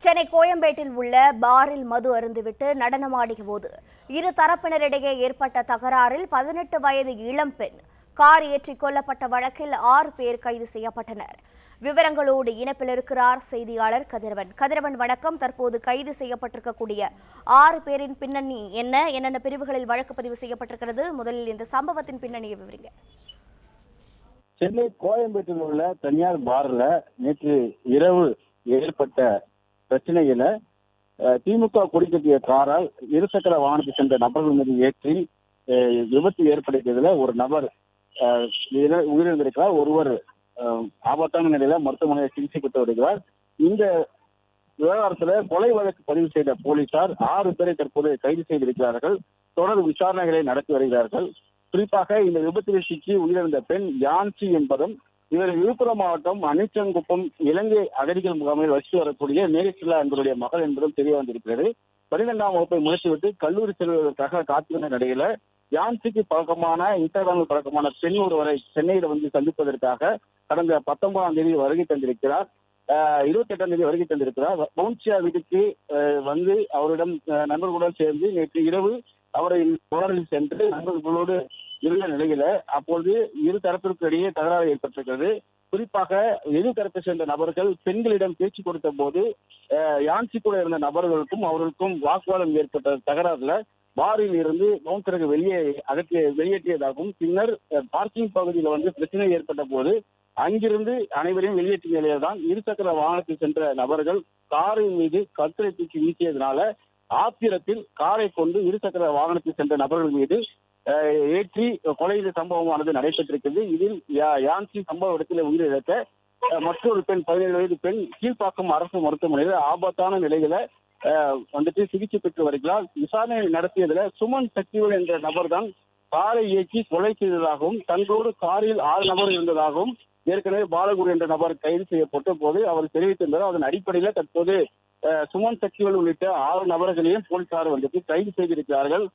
சென்னை கோயம்பேட்டில் உள்ள பாரில் மது அருந்துவிட்டு நடனமாடிய போது இரு தரப்பினரிடையே ஏற்பட்ட தகராறில் 18 வயது இளம்பெண் கார் ஏற்றி கொல்லப்பட்ட வழக்கில் 6 பேர் கைது செய்யப்பட்டனர். விவரங்களோடு இணைப்பில் இருக்கிறார் செய்தியாளர் கதிரவன். கதிரவன், வணக்கம். தற்போது கைது செய்யப்பட்டிருக்கக்கூடிய 6 பேரின் பின்னணி என்னென்ன பிரிவுகளில் வழக்கு பதிவு செய்யப்பட்டிருக்கிறது? முதலில் இந்த சம்பவத்தின் பின்னணியை விவரிங்க. சென்னை கோயம்பேட்டில் உள்ள தனியார் பார்ல நேற்று இரவு ஏற்பட்ட பிரச்சனையில திமுக கொடி கட்டிய காரால் இருசக்கர வாகனத்தில் சென்ற நபர்கள் மீது ஏற்றி விபத்து ஏற்படுத்தியதுல ஒரு நபர் உயிரிழந்திருக்கிறார். ஒருவர் ஆபத்தான நிலையில மருத்துவமனையில் சிகிச்சை பெற்று வருகிறார். இந்த விவகாரத்துல கொலை வழக்கு பதிவு செய்த போலீசார் 6 பேரை தற்போது கைது செய்திருக்கிறார்கள். தொடர் விசாரணைகளை நடத்தி வருகிறார்கள். குறிப்பாக இந்த விபத்தில் சிக்கி உயிரிழந்த பெண் யான்சி என்பதும் இவர் விழுப்புரம் மாவட்டம் அனிச்சங்குப்பம் இலங்கை அகதிகள் முகாமில் வசித்து வரக்கூடிய மேரிசில்லா என்பவருடைய மகள் என்பதும் தெரிய வந்திருக்கிறது. 12ஆம் வகுப்பை முடித்துவிட்டு கல்லூரி செல்வதற்காக காத்திருந்த நிலையில யான்சிக்கு பழக்கமான இன்ஸ்டாகிராமில் பழக்கமான பெண் ஒருவரை சென்னையில வந்து சந்திப்பதற்காக கடந்த 19ஆம் தேதி வருகை தந்திருக்கிறார். 28ஆம் தேதி வருகை தந்திருக்கிறார். பவுன்சியா வீட்டுக்கு வந்து அவரிடம் நண்பர்களுடன் சேர்ந்து நேற்று இரவு அவரை தொடரில் சென்று நண்பர்களோடு இருந்த நிலையில அப்போது இரு தரப்பிற்கு இடையே தகராறு ஏற்பட்டிருக்கிறது. குறிப்பாக எதிர் தரப்பை சேர்ந்த நபர்கள் பெண்களிடம் பேச்சு கொடுத்த போது யான்சி கூட இருந்த நபர்களுக்கும் அவர்களுக்கும் வாக்குவாதம் ஏற்பட்ட தகராறுல பாரில் இருந்து பவுன்சருக்கு வெளியேற்றியதாகவும் பின்னர் பார்க்கிங் பகுதியில் வந்து பிரச்சனை ஏற்பட்ட போது அங்கிருந்து அனைவரையும் வெளியேற்றிய நிலையில் தான் இருசக்கர வாகனத்தில் சென்ற நபர்கள் காரின் மீது கற்களை தூக்கி வீசியதனால ஆத்திரத்தில் காரை கொண்டு இருசக்கர வாகனத்தில் சென்ற நபர்கள் மீது ஏற்றி கொலை சம்பவமானது நடைபெற்றிருக்கிறது. இதில் யான்சி சம்பவ இடத்தில் உயிரிழக்க மற்றொரு பெண் 17 வயது பெண் கீழ்ப்பாக்கம் அரசு மருத்துவமனையில் ஆபத்தான நிலையில வந்துட்டு சிகிச்சை பெற்று வருகிறார். விசாரணை நடத்தியதுல சுமன் சக்திவேல் என்ற நபர் தான் காரை இயக்கி கொலை செய்ததாகவும் தங்களோடு காரில் 6 நபர் இருந்ததாகவும் ஏற்கனவே பாலகுரு என்ற நபர் கைது செய்யப்பட்ட போது அவர் தெரிவித்திருந்தார். அதன் அடிப்படையில் தற்போது சுமன் சக்திவேல் உள்ளிட்ட 6 நபர்களையும் போலீசார் வந்துட்டு கைது செய்திருக்கிறார்கள்.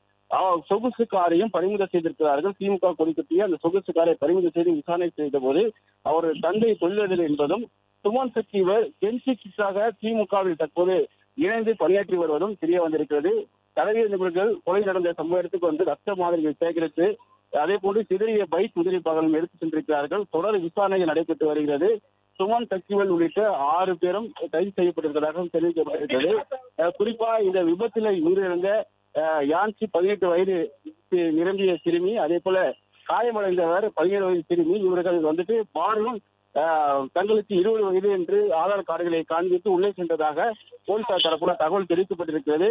சொகுசு காரையும் பறிமுதல் செய்திருக்கிறார்கள். திமுக கொடி கட்டிய அந்த சொகுசு காரை பறிமுதல் செய்து விசாரணை செய்த போது அவர் தந்தை தொழிலதிபர் என்பதும் சுமன் சக்திவேல் கென்சிக்காக திமுகவில் தற்போது இணைந்து பணியாற்றி வருவதும் தெரிய வந்திருக்கிறது. தலைவிய நிபுணர்கள் கொலை நடந்த சம்பவ இடத்துக்கு வந்து ரத்த மாதிரிகள் சேகரித்து அதே போன்று சிதறிய பைக் உதிரி பாகங்களும் எடுத்து சென்றிருக்கிறார்கள். தொடர் விசாரணை நடைபெற்று வருகிறது. சுமன் சக்திவேல் உள்ளிட்ட 6 பேரும் கைது செய்யப்பட்டிருப்பதாக தெரிவிக்கப்பட்டிருக்கிறது. குறிப்பா இந்த விபத்தில் உயிரிழந்த யான்சி 18 வயது நிரம்பிய சிறுமி, அதே போல காயமடைந்தவர் 17 வயது சிறுமி. இவர்கள் வந்துட்டு பாரிலும் தங்களுக்கு 20 வயது என்று ஆதார் கார்டுகளை காண்பித்து உள்ளே சென்றதாக போலீசார் தரப்புல தகவல் தெரிவிக்கப்பட்டிருக்கிறது.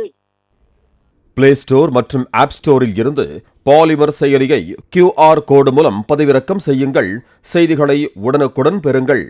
பிளே ஸ்டோர் மற்றும் ஆப் ஸ்டோரில் இருந்து பாலிமர் செயலியை QR கோடு மூலம் பதிவிறக்கம் செய்யுங்கள். செய்திகளை உடனுக்குடன் பெறுங்கள்.